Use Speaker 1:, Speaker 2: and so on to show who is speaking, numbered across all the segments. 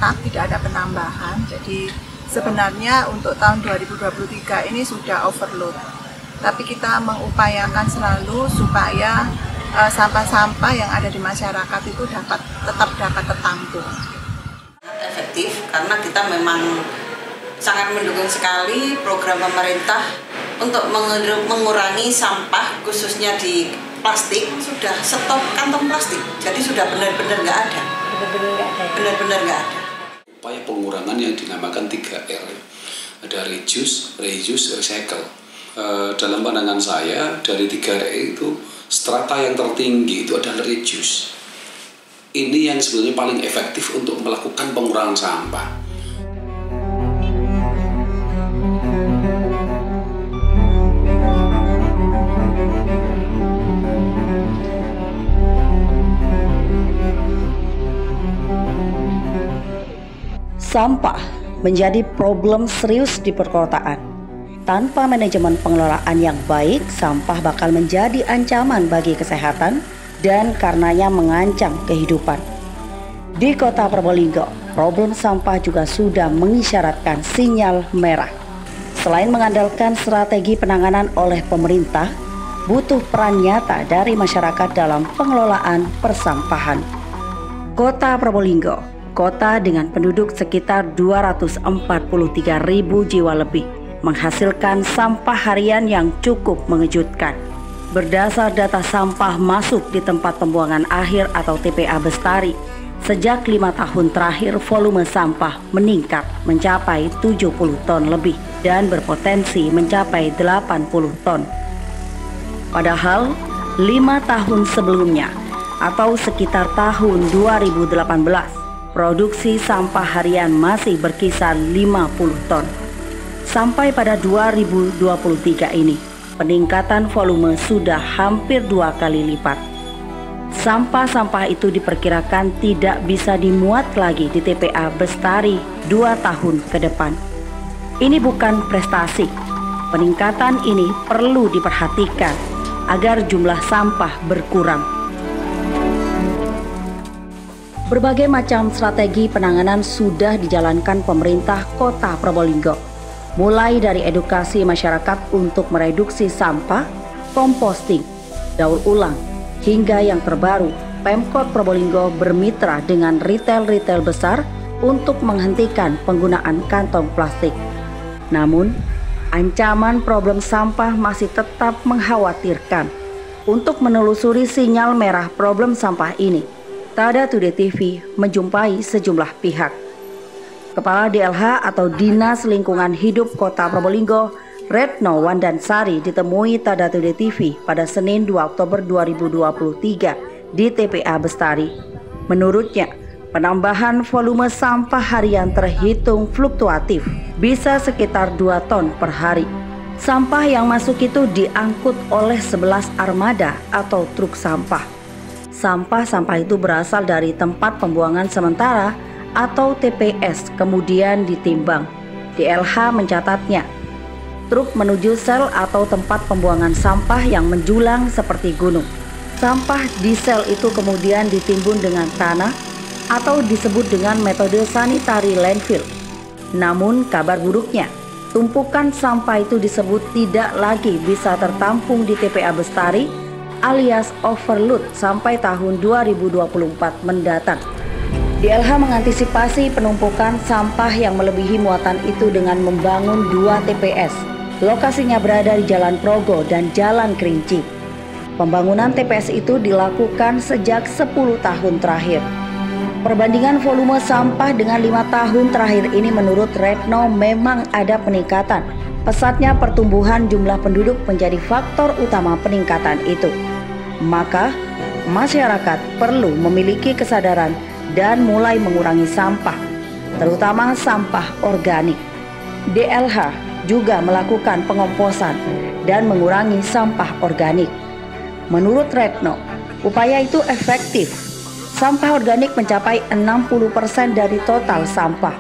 Speaker 1: tetap, tidak ada penambahan. Jadi sebenarnya untuk tahun 2023 ini sudah overload. Tapi kita mengupayakan selalu supaya sampah-sampah yang ada di masyarakat itu tetap dapat tertampung.
Speaker 2: Efektif karena kita memang sangat mendukung sekali program pemerintah untuk mengurangi sampah khususnya di plastik. Sudah stop kantong plastik, jadi sudah benar-benar nggak ada. Benar-benar nggak ada.
Speaker 3: Upaya pengurangan yang dinamakan 3R, ada reduce, reuse, recycle. Dalam pandangan saya dari 3R itu strata yang tertinggi itu adalah reduce. Ini yang sebenarnya paling efektif untuk melakukan pengurangan sampah.
Speaker 4: Sampah menjadi problem serius di perkotaan. Tanpa manajemen pengelolaan yang baik, sampah bakal menjadi ancaman bagi kesehatan dan karenanya mengancam kehidupan. Di Kota Probolinggo, problem sampah juga sudah mengisyaratkan sinyal merah. Selain mengandalkan strategi penanganan oleh pemerintah, butuh peran nyata dari masyarakat dalam pengelolaan persampahan. Kota Probolinggo, kota dengan penduduk sekitar 243.000 jiwa lebih, menghasilkan sampah harian yang cukup mengejutkan. Berdasar data sampah masuk di tempat pembuangan akhir atau TPA Bestari, sejak 5 tahun terakhir volume sampah meningkat mencapai 70 ton lebih dan berpotensi mencapai 80 ton. Padahal 5 tahun sebelumnya atau sekitar tahun 2018, produksi sampah harian masih berkisar 50 ton. Sampai pada 2023 ini, peningkatan volume sudah hampir 2 kali lipat. Sampah-sampah itu diperkirakan tidak bisa dimuat lagi di TPA Bestari 2 tahun ke depan. Ini bukan prestasi. Peningkatan ini perlu diperhatikan agar jumlah sampah berkurang. Berbagai macam strategi penanganan sudah dijalankan pemerintah Kota Probolinggo, mulai dari edukasi masyarakat untuk mereduksi sampah, komposting, daur ulang, hingga yang terbaru, Pemkot Probolinggo bermitra dengan retail-retail besar untuk menghentikan penggunaan kantong plastik. Namun, ancaman problem sampah masih tetap mengkhawatirkan. Untuk menelusuri sinyal merah problem sampah ini, Tada Today TV menjumpai sejumlah pihak. Kepala DLH atau Dinas Lingkungan Hidup Kota Probolinggo, Retno Wandansari, ditemui Tada Today TV pada Senin 2 Oktober 2023 di TPA Bestari. Menurutnya, penambahan volume sampah harian terhitung fluktuatif, bisa sekitar 2 ton per hari. Sampah yang masuk itu diangkut oleh 11 armada atau truk sampah. Sampah-sampah itu berasal dari tempat pembuangan sementara atau TPS, kemudian ditimbang. DLH mencatatnya, truk menuju sel atau tempat pembuangan sampah yang menjulang seperti gunung. Sampah di sel itu kemudian ditimbun dengan tanah atau disebut dengan metode sanitary landfill. Namun kabar buruknya, tumpukan sampah itu disebut tidak lagi bisa tertampung di TPA Bestari alias overload sampai tahun 2024 mendatang. DLH mengantisipasi penumpukan sampah yang melebihi muatan itu dengan membangun 2 TPS. Lokasinya berada di Jalan Progo dan Jalan Kerinci. Pembangunan TPS itu dilakukan sejak 10 tahun terakhir. Perbandingan volume sampah dengan 5 tahun terakhir ini menurut Retno memang ada peningkatan. Pesatnya pertumbuhan jumlah penduduk menjadi faktor utama peningkatan itu. Maka, masyarakat perlu memiliki kesadaran dan mulai mengurangi sampah, terutama sampah organik. DLH juga melakukan pengomposan dan mengurangi sampah organik. Menurut Retno, upaya itu efektif. Sampah organik mencapai 60% dari total sampah.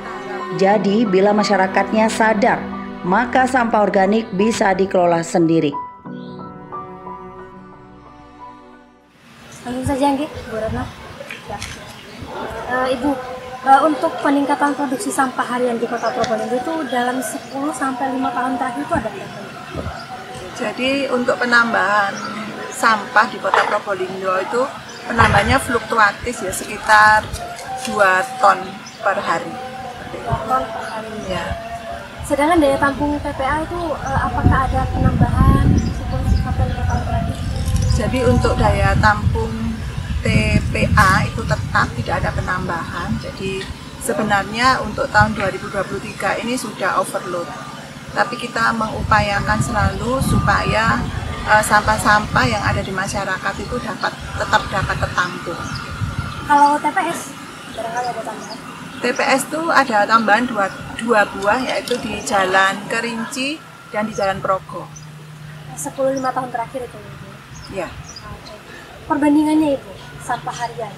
Speaker 4: Jadi, bila masyarakatnya sadar, maka sampah organik bisa dikelola sendiri.
Speaker 5: Langsung saja, Bu Retno. Ibu, Untuk peningkatan produksi sampah harian di Kota Probolinggo itu dalam 10-5 tahun terakhir itu ada berapa?
Speaker 1: Jadi untuk penambahan sampah di Kota Probolinggo itu penambahannya fluktuatif ya, sekitar 2 ton per hari.
Speaker 5: 2 ton per hari.
Speaker 1: Ya.
Speaker 5: Sedangkan daya tampung TPA itu apakah ada penambahan 10-5 tahun terakhir?
Speaker 1: Jadi untuk daya tampung TPA itu tetap tidak ada penambahan. Jadi sebenarnya untuk tahun 2023 ini sudah overload. Tapi kita mengupayakan selalu supaya sampah-sampah yang ada di masyarakat itu tetap dapat tertampung.
Speaker 5: Kalau TPS, barangkali ada tambahan?
Speaker 1: TPS itu ada tambahan dua buah, yaitu di Jalan Kerinci dan di Jalan Progo.
Speaker 5: 10-5 tahun terakhir itu, Ibu?
Speaker 1: Ya.
Speaker 5: Perbandingannya, Ibu, sampah harian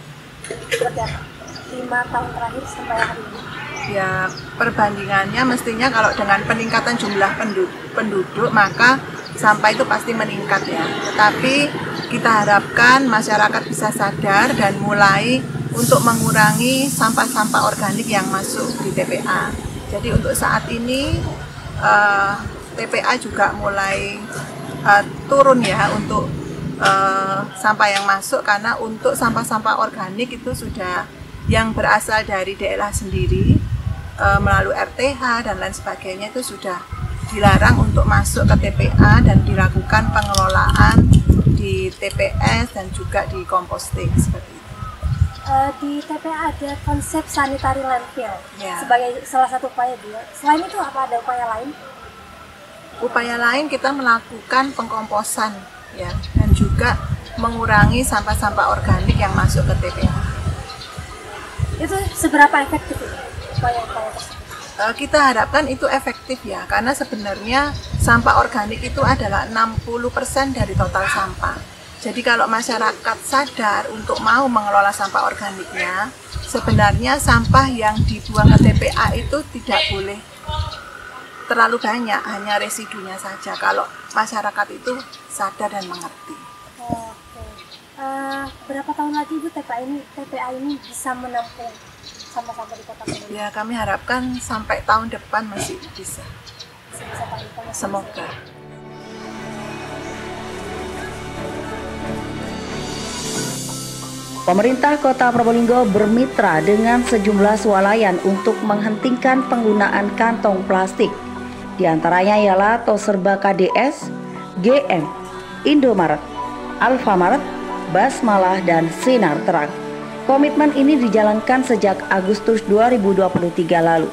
Speaker 5: seperti apa? 5 tahun terakhir sampai hari ini?
Speaker 1: Ya, perbandingannya mestinya kalau dengan peningkatan jumlah penduduk maka sampah itu pasti meningkat ya. Tetapi kita harapkan masyarakat bisa sadar dan mulai untuk mengurangi sampah-sampah organik yang masuk di TPA. Jadi untuk saat ini TPA juga mulai turun ya untuk sampah yang masuk, karena untuk sampah-sampah organik itu sudah yang berasal dari daerah sendiri melalui RTH dan lain sebagainya itu sudah dilarang untuk masuk ke TPA dan dilakukan pengelolaan di TPS dan juga di composting seperti itu.
Speaker 5: Di TPA ada konsep sanitary landfill
Speaker 1: ya,
Speaker 5: sebagai salah satu upaya dia. Selain itu apa ada upaya lain?
Speaker 1: Upaya lain kita melakukan pengkomposan ya, dan juga mengurangi sampah-sampah organik yang masuk ke TPA.
Speaker 5: Itu seberapa efektif upaya-upaya tersebut?
Speaker 1: Kita harapkan itu efektif ya, karena sebenarnya sampah organik itu adalah 60% dari total sampah. Jadi kalau masyarakat sadar untuk mau mengelola sampah organiknya, sebenarnya sampah yang dibuang ke TPA itu tidak boleh terlalu banyak, hanya residunya saja kalau masyarakat itu sadar dan mengerti.
Speaker 5: Berapa tahun lagi Bu TPA ini bisa menampung sampah-sampah di Kota Probolinggo?
Speaker 1: Ya, kami harapkan sampai tahun depan masih bisa. Semoga.
Speaker 4: Pemerintah Kota Probolinggo bermitra dengan sejumlah swalayan untuk menghentikan penggunaan kantong plastik. Di antaranya ialah Toserba KDS, GM, Indomaret, Alfamaret, Basmalah, dan Sinar Terang. Komitmen ini dijalankan sejak Agustus 2023 lalu.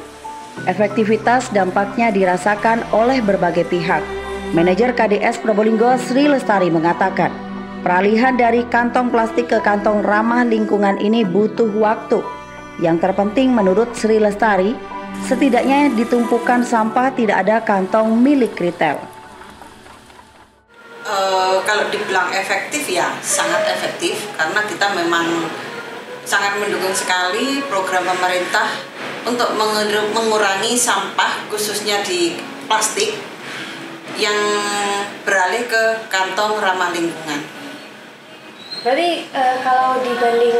Speaker 4: Efektivitas dampaknya dirasakan oleh berbagai pihak. Manajer KDS Probolinggo Sri Lestari mengatakan, peralihan dari kantong plastik ke kantong ramah lingkungan ini butuh waktu. Yang terpenting menurut Sri Lestari, setidaknya ditumpukan sampah tidak ada kantong milik retail.
Speaker 2: Kalau dibilang efektif ya sangat efektif, karena kita memang sangat mendukung sekali program pemerintah untuk mengurangi sampah khususnya di plastik yang beralih ke kantong ramah lingkungan.
Speaker 5: Berarti kalau dibanding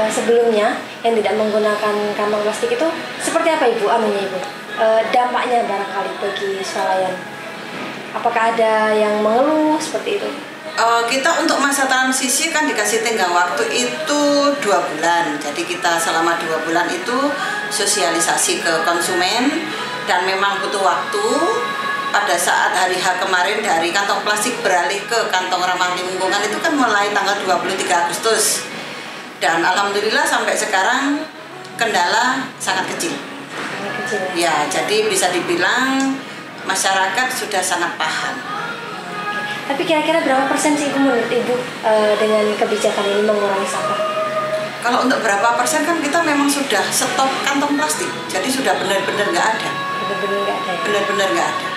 Speaker 5: sebelumnya yang tidak menggunakan kantong plastik itu seperti apa Ibu Ibu? Dampaknya barangkali bagi swalayan. Apakah ada yang mengeluh seperti itu?
Speaker 2: Kita untuk masa transisi kan dikasih tenggang waktu itu 2 bulan. Jadi kita selama 2 bulan itu sosialisasi ke konsumen, dan memang butuh waktu. Pada saat hari H kemarin dari kantong plastik beralih ke kantong ramah lingkungan itu kan mulai tanggal 23 Agustus. Dan alhamdulillah sampai sekarang kendala sangat kecil. Ya, jadi bisa dibilang masyarakat sudah sangat paham.
Speaker 5: Tapi kira-kira berapa persen sih Ibu menurut Ibu dengan kebijakan ini mengurangi sampah?
Speaker 2: Kalau untuk berapa persen kan kita memang sudah stop kantong plastik. Jadi sudah benar-benar nggak ada.
Speaker 5: Benar-benar nggak ada.
Speaker 2: Benar-benar nggak ada.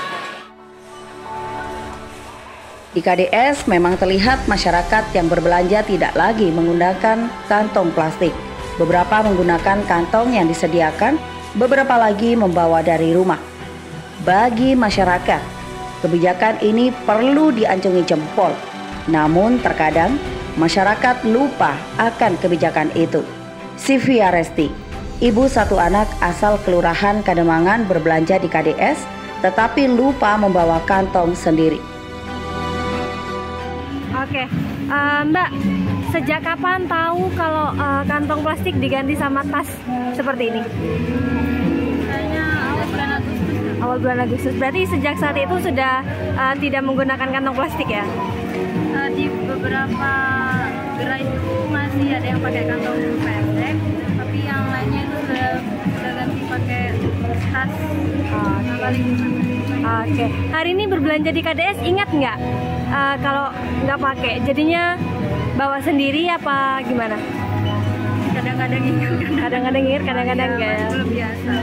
Speaker 4: Di KDS memang terlihat masyarakat yang berbelanja tidak lagi menggunakan kantong plastik. Beberapa menggunakan kantong yang disediakan, beberapa lagi membawa dari rumah. Bagi masyarakat, kebijakan ini perlu diacungi jempol. Namun terkadang masyarakat lupa akan kebijakan itu. Sivia Resti, ibu satu anak asal Kelurahan Kademangan berbelanja di KDS, tetapi lupa membawa kantong sendiri.
Speaker 5: Oke, Mbak, sejak kapan tahu kalau kantong plastik diganti sama tas seperti ini?
Speaker 6: Kayaknya
Speaker 5: Awal bulan Agustus. Berarti sejak saat itu sudah tidak menggunakan kantong plastik ya?
Speaker 6: di beberapa gerai itu masih ada yang pakai kantong pesek, tapi yang lainnya itu sudah ganti pakai tas.
Speaker 5: Oke. Hari ini berbelanja di KDS, ingat nggak kalau nggak pakai? Jadinya bawa sendiri apa gimana?
Speaker 6: Kadang-kadang ingat,
Speaker 5: kadang-kadang nggak.
Speaker 6: Belum biasa.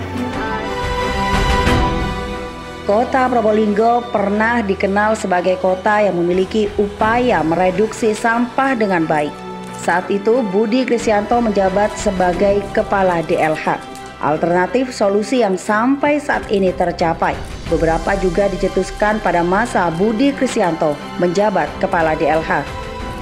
Speaker 4: Kota Probolinggo pernah dikenal sebagai kota yang memiliki upaya mereduksi sampah dengan baik. Saat itu Budi Kristianto menjabat sebagai Kepala DLH. Alternatif solusi yang sampai saat ini tercapai. Beberapa juga dicetuskan pada masa Budi Kristianto menjabat Kepala DLH.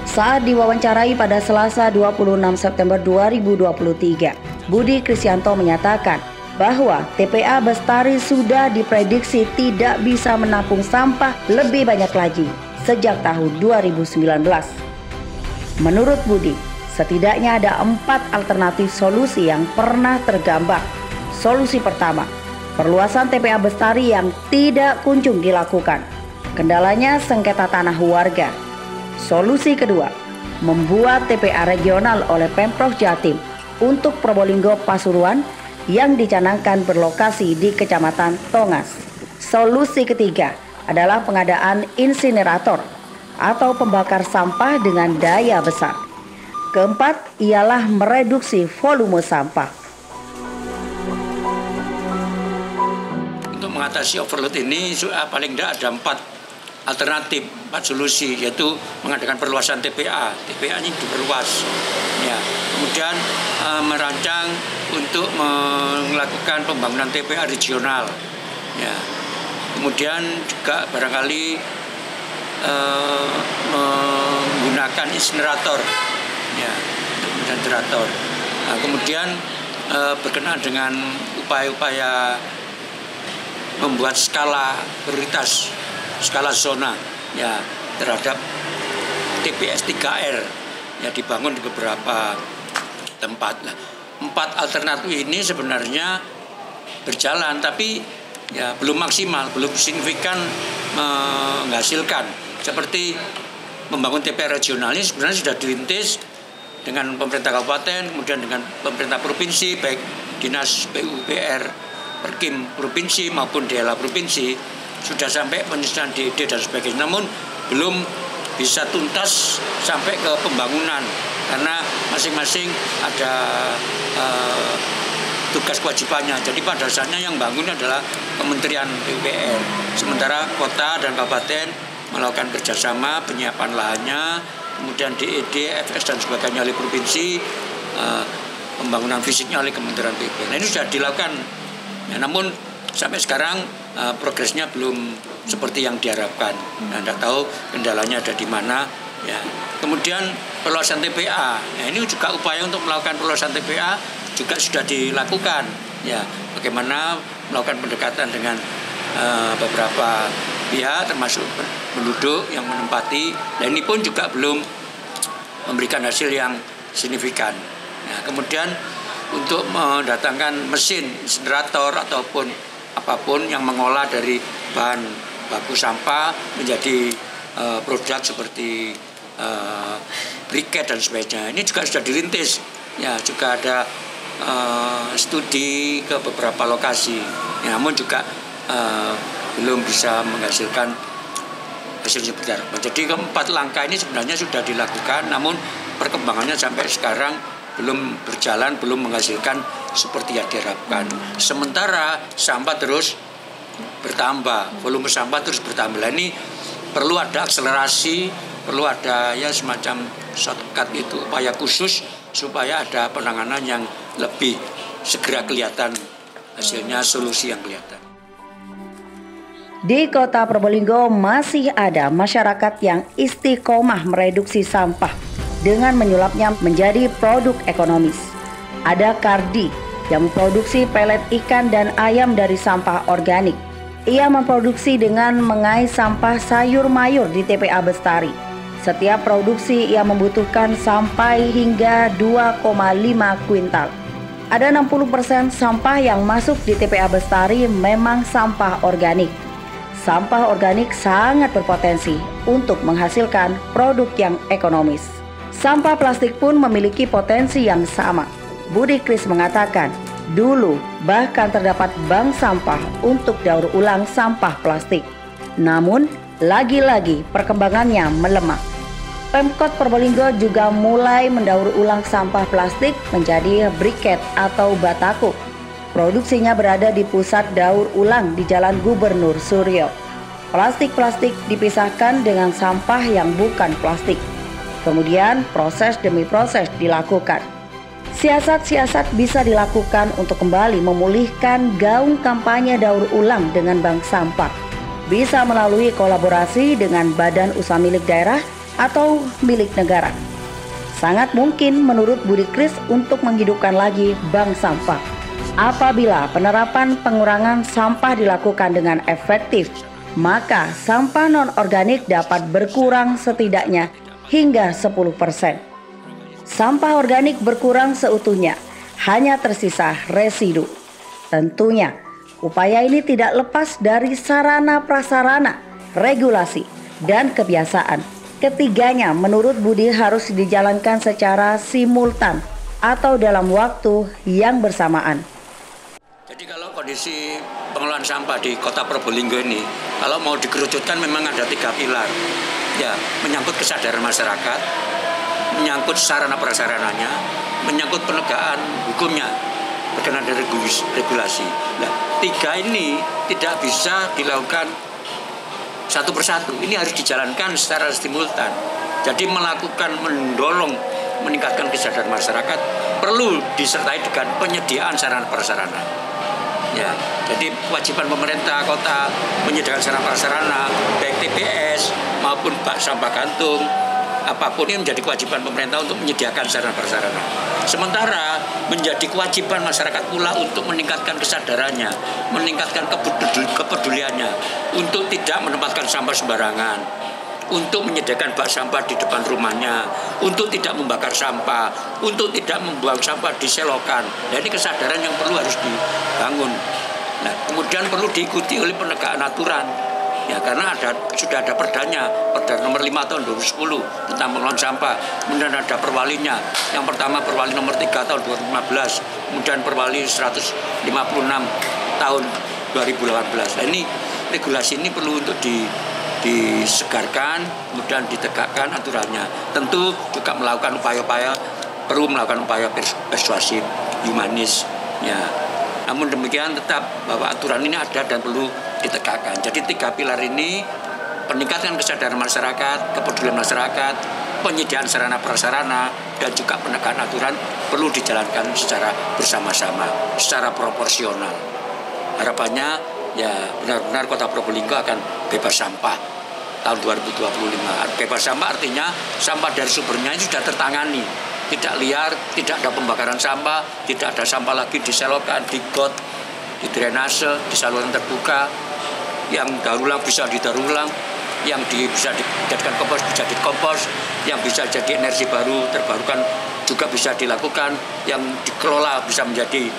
Speaker 4: Saat diwawancarai pada Selasa 26 September 2023, Budi Kristianto menyatakan bahwa TPA Bestari sudah diprediksi tidak bisa menampung sampah lebih banyak lagi sejak tahun 2019. Menurut Budi, setidaknya ada 4 alternatif solusi yang pernah tergambar. Solusi pertama, perluasan TPA Bestari yang tidak kunjung dilakukan. Kendalanya sengketa tanah warga. Solusi kedua, membuat TPA regional oleh Pemprov Jatim untuk Probolinggo Pasuruan yang dicanangkan berlokasi di Kecamatan Tongas. Solusi ketiga adalah pengadaan insinerator atau pembakar sampah dengan daya besar. Keempat ialah mereduksi volume sampah.
Speaker 7: Untuk mengatasi overload ini paling tidak ada 4 alternatif, 4 solusi, yaitu mengadakan perluasan TPA. TPA ini diperluas. Ya. Kemudian merancang untuk melakukan pembangunan TPA regional. Ya. Kemudian juga barangkali menggunakan insinerator. Ya, insinerator. Nah, kemudian berkenaan dengan upaya-upaya membuat skala prioritas, skala zona ya terhadap TPS 3R yang dibangun di beberapa tempat. Nah, 4 alternatif ini sebenarnya berjalan, tapi ya belum maksimal, belum signifikan menghasilkan. Seperti membangun TPA regional ini sebenarnya sudah dirintis dengan pemerintah kabupaten, kemudian dengan pemerintah provinsi, baik dinas PUPR, Perkim provinsi maupun DLH provinsi, sudah sampai penyusunan DED dan sebagainya. Namun belum bisa tuntas sampai ke pembangunan karena masing-masing ada tugas kewajibannya. Jadi pada dasarnya yang bangun adalah Kementerian PUPR, sementara kota dan kabupaten melakukan kerjasama penyiapan lahannya, kemudian DED, FS dan sebagainya oleh provinsi, pembangunan fisiknya oleh Kementerian PUPR. Nah, ini sudah dilakukan, ya, namun sampai sekarang progresnya belum seperti yang diharapkan. Nah, tidak tahu kendalanya ada di mana. Ya. Kemudian perluasan TPA, ya, ini juga upaya untuk melakukan perluasan TPA juga sudah dilakukan. Ya, bagaimana melakukan pendekatan dengan beberapa pihak, termasuk penduduk yang menempati. Dan ini pun juga belum memberikan hasil yang signifikan. Ya, kemudian untuk mendatangkan mesin insinerator ataupun apapun yang mengolah dari bahan baku sampah menjadi produk seperti briket dan sebagainya. Ini juga sudah dirintis. Ya, juga ada studi ke beberapa lokasi. Ya, namun juga belum bisa menghasilkan hasil seperti apa. Jadi keempat langkah ini sebenarnya sudah dilakukan, namun perkembangannya sampai sekarang belum berjalan, belum menghasilkan seperti yang diharapkan. Sementara sampah terus bertambah, volume sampah terus bertambah. Ini perlu ada akselerasi, perlu ada ya semacam shortcut itu, upaya khusus supaya ada penanganan yang lebih segera kelihatan hasilnya, solusi yang kelihatan.
Speaker 4: Di Kota Probolinggo masih ada masyarakat yang istiqomah mereduksi sampah dengan menyulapnya menjadi produk ekonomis. Ada Kardi, yang memproduksi pelet ikan dan ayam dari sampah organik. Ia memproduksi dengan mengais sampah sayur mayur di TPA Bestari. Setiap produksi ia membutuhkan sampai hingga 2,5 kuintal. Ada 60% sampah yang masuk di TPA Bestari memang sampah organik. Sampah organik sangat berpotensi untuk menghasilkan produk yang ekonomis. Sampah plastik pun memiliki potensi yang sama. Budi Kris mengatakan, dulu bahkan terdapat bank sampah untuk daur ulang sampah plastik. Namun, lagi-lagi perkembangannya melemah. Pemkot Probolinggo juga mulai mendaur ulang sampah plastik menjadi briket atau batako. Produksinya berada di pusat daur ulang di Jalan Gubernur Suryo. Plastik-plastik dipisahkan dengan sampah yang bukan plastik. Kemudian proses demi proses dilakukan. Siasat-siasat bisa dilakukan untuk kembali memulihkan gaung kampanye daur ulang dengan bank sampah. Bisa melalui kolaborasi dengan badan usaha milik daerah atau milik negara. Sangat mungkin menurut Budi Kris untuk menghidupkan lagi bank sampah. Apabila penerapan pengurangan sampah dilakukan dengan efektif, maka sampah non-organik dapat berkurang setidaknya hingga 10%. Sampah organik berkurang seutuhnya, hanya tersisa residu. Tentunya, upaya ini tidak lepas dari sarana prasarana, regulasi, dan kebiasaan. Ketiganya menurut Budi harus dijalankan secara simultan atau dalam waktu yang bersamaan.
Speaker 7: Jadi kalau kondisi pengelolaan sampah di Kota Probolinggo ini, kalau mau dikerucutkan memang ada 3 pilar. Ya, menyangkut kesadaran masyarakat, menyangkut sarana prasarananya, menyangkut penegakan hukumnya berkenaan dengan regulasi. Nah, 3 ini tidak bisa dilakukan satu persatu, ini harus dijalankan secara simultan. Jadi mendorong, meningkatkan kesadaran masyarakat perlu disertai dengan penyediaan sarana prasarana. Ya, jadi kewajiban pemerintah kota menyediakan sarana prasarana, baik TPS maupun bak sampah gantung, apapun ini menjadi kewajiban pemerintah untuk menyediakan sarana prasarana. Sementara menjadi kewajiban masyarakat pula untuk meningkatkan kesadarannya, meningkatkan kepeduliannya, untuk tidak menempatkan sampah sembarangan, untuk menyediakan bak sampah di depan rumahnya, untuk tidak membakar sampah, untuk tidak membuang sampah di selokan. Dan ini kesadaran yang harus dibangun. Nah, kemudian perlu diikuti oleh penegakan aturan. Ya, karena sudah ada perdanya, Perda nomor 5 tahun 2010 tentang pengelolaan sampah. Kemudian ada perwalinya. Yang pertama perwali nomor 3 tahun 2015, kemudian perwali 156 tahun 2018. Nah, ini regulasi ini perlu untuk disegarkan, kemudian ditegakkan aturannya. Tentu juga melakukan perlu melakukan upaya persuasif, humanis. Ya. Namun demikian tetap bahwa aturan ini ada dan perlu ditegakkan. Jadi 3 pilar ini, peningkatan kesadaran masyarakat, kepedulian masyarakat, penyediaan sarana prasarana, dan juga penegakan aturan perlu dijalankan secara bersama-sama, secara proporsional. Harapannya ya benar-benar Kota Probolinggo akan bebas sampah tahun 2025. Bebas sampah artinya sampah dari sumbernya itu sudah tertangani. Tidak liar, tidak ada pembakaran sampah, tidak ada sampah lagi di selokan, di got, di drainase, di saluran terbuka. Yang daur ulang bisa didaur ulang, yang bisa dijadikan kompos bisa dikompos, yang bisa jadi energi baru terbarukan juga bisa dilakukan, yang dikelola bisa menjadi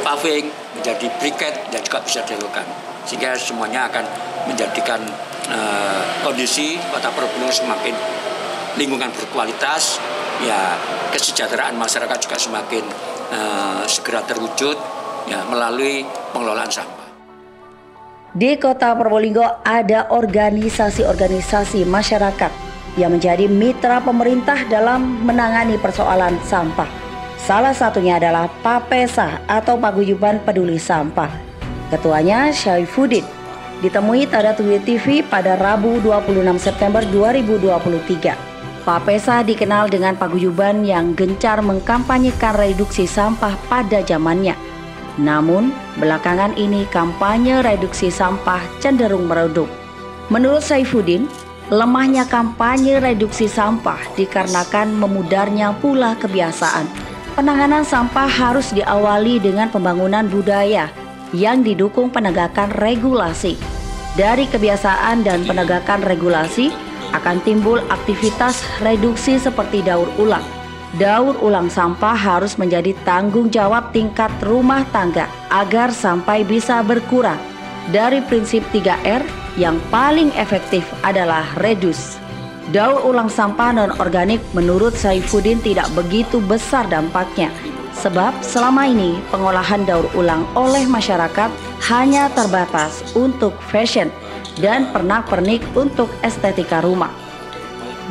Speaker 7: paving, menjadi briket, dan juga bisa dilakukan. Sehingga semuanya akan menjadikan kondisi Kota Probolinggo semakin lingkungan berkualitas. Ya, kesejahteraan masyarakat juga semakin segera terwujud ya melalui pengelolaan sampah.
Speaker 4: Di Kota Probolinggo ada organisasi-organisasi masyarakat yang menjadi mitra pemerintah dalam menangani persoalan sampah. Salah satunya adalah PAPESA atau Paguyuban Peduli Sampah. Ketuanya Syaifuddin ditemui Tadat WTV pada Rabu 26 September 2023. PAPESA dikenal dengan paguyuban yang gencar mengkampanyekan reduksi sampah pada zamannya. Namun, belakangan ini kampanye reduksi sampah cenderung meredup. Menurut Syaifuddin, lemahnya kampanye reduksi sampah dikarenakan memudarnya pula kebiasaan Penanganan sampah harus diawali dengan pembangunan budaya yang didukung penegakan regulasi. Dari kebiasaan dan penegakan regulasi akan timbul aktivitas reduksi seperti daur ulang. Daur ulang sampah harus menjadi tanggung jawab tingkat rumah tangga agar sampai bisa berkurang. Dari prinsip 3R, yang paling efektif adalah reduce. Daur ulang sampah non-organik menurut Saifuddin tidak begitu besar dampaknya. Sebab selama ini pengolahan daur ulang oleh masyarakat hanya terbatas untuk fashion dan pernak-pernik untuk estetika rumah.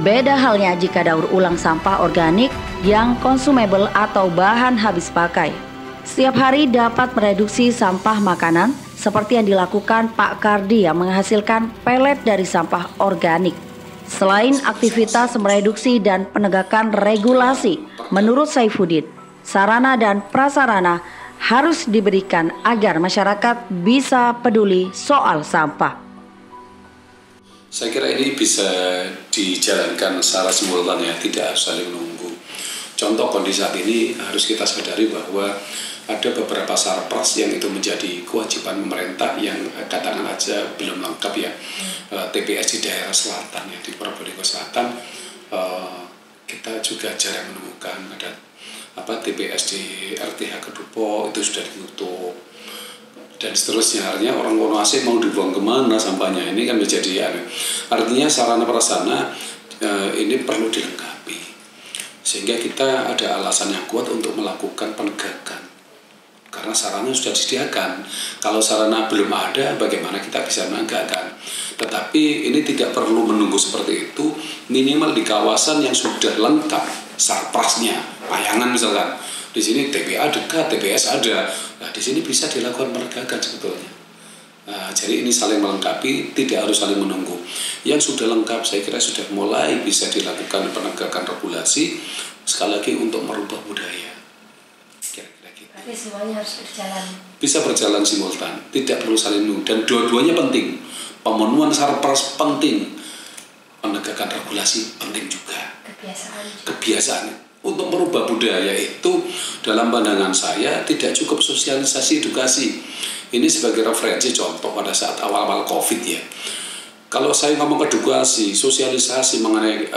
Speaker 4: Beda halnya jika daur ulang sampah organik yang consumable atau bahan habis pakai. Setiap hari dapat mereduksi sampah makanan seperti yang dilakukan Pak Kardi yang menghasilkan pelet dari sampah organik. Selain aktivitas mereduksi dan penegakan regulasi, menurut Saifuddin, sarana dan prasarana harus diberikan agar masyarakat bisa peduli soal sampah.
Speaker 3: Saya kira ini bisa dijalankan secara simultan ya, tidak harus saling menunggu. Contoh kondisi saat ini harus kita sadari bahwa ada beberapa sarpras yang itu menjadi kewajiban pemerintah yang katakan aja belum lengkap ya. TPS di daerah selatan ya, di Probolinggo Selatan kita juga jarang menemukan. Ada TPS di RTH Kedupo itu sudah ditutup dan seterusnya. Artinya orang Wonoase mau dibuang kemana sampahnya, ini kan menjadi artinya sarana prasarana ini perlu dilengkapi sehingga kita ada alasan yang kuat untuk melakukan penegakan. Karena sarana sudah disediakan. Kalau sarana belum ada, bagaimana kita bisa menegakkan? Tetapi ini tidak perlu menunggu seperti itu. Minimal di kawasan yang sudah lengkap sarprasnya, Payangan misalkan, di sini TPA dekat, TPS ada. Nah, di sini bisa dilakukan penegakan sebetulnya. Nah, jadi ini saling melengkapi, tidak harus saling menunggu. Yang sudah lengkap, saya kira sudah mulai bisa dilakukan penegakan regulasi. Sekali lagi untuk merubah budaya.
Speaker 5: Tapi semuanya harus berjalan. Bisa
Speaker 3: berjalan simultan, tidak perlu saling menunggu. Dan dua-duanya penting. Pemenuhan sarpras penting, penegakan regulasi penting juga. Kebiasaan. Untuk merubah budaya itu dalam pandangan saya tidak cukup sosialisasi edukasi. Ini sebagai referensi contoh pada saat awal-awal COVID ya. Kalau saya ngomong edukasi, sosialisasi mengenai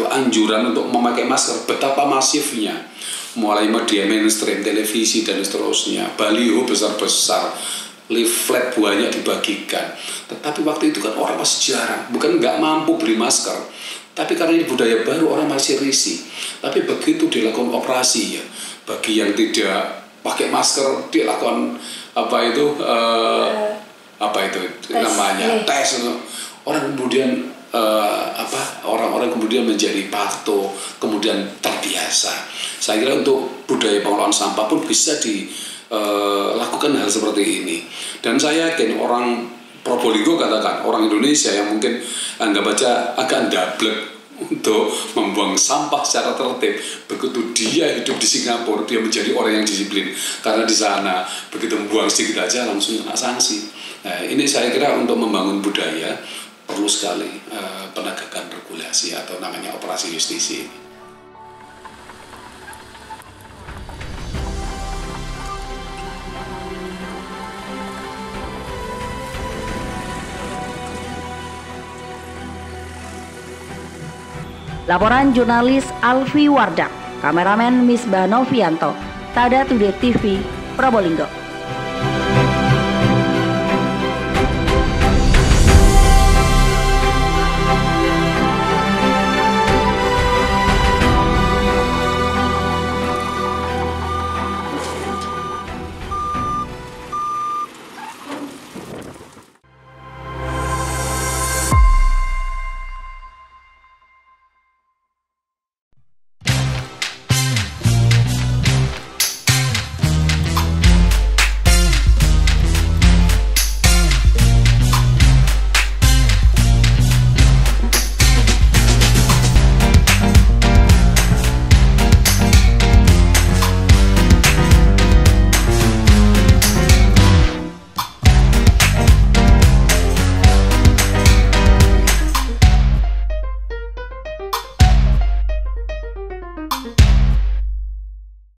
Speaker 3: anjuran untuk memakai masker, betapa masifnya. Mulai media mainstream, televisi dan seterusnya, baliho besar-besar, leaflet banyak dibagikan. Tetapi waktu itu kan orang masih jarang, bukan nggak mampu beli masker, tapi karena ini budaya baru orang masih risih. Tapi begitu dilakukan operasi ya, bagi yang tidak pakai masker dilakukan tes, orang kemudian orang-orang kemudian menjadi patuh, kemudian terbiasa. Saya kira untuk budaya pengelolaan sampah pun bisa dilakukan hal seperti ini. Dan saya yakin orang Probolinggo, katakan orang Indonesia yang mungkin anggap aja agak ndablek untuk membuang sampah secara tertib. Begitu dia hidup di Singapura, dia menjadi orang yang disiplin. Karena di sana begitu membuang sedikit aja langsung kena sanksi. Nah, ini saya kira untuk membangun budaya perlu sekali penegakan regulasi atau namanya operasi justisi ini.
Speaker 4: Laporan jurnalis Alfi Wardah, kameramen Misbah Novianto, Tada Today TV, Probolinggo.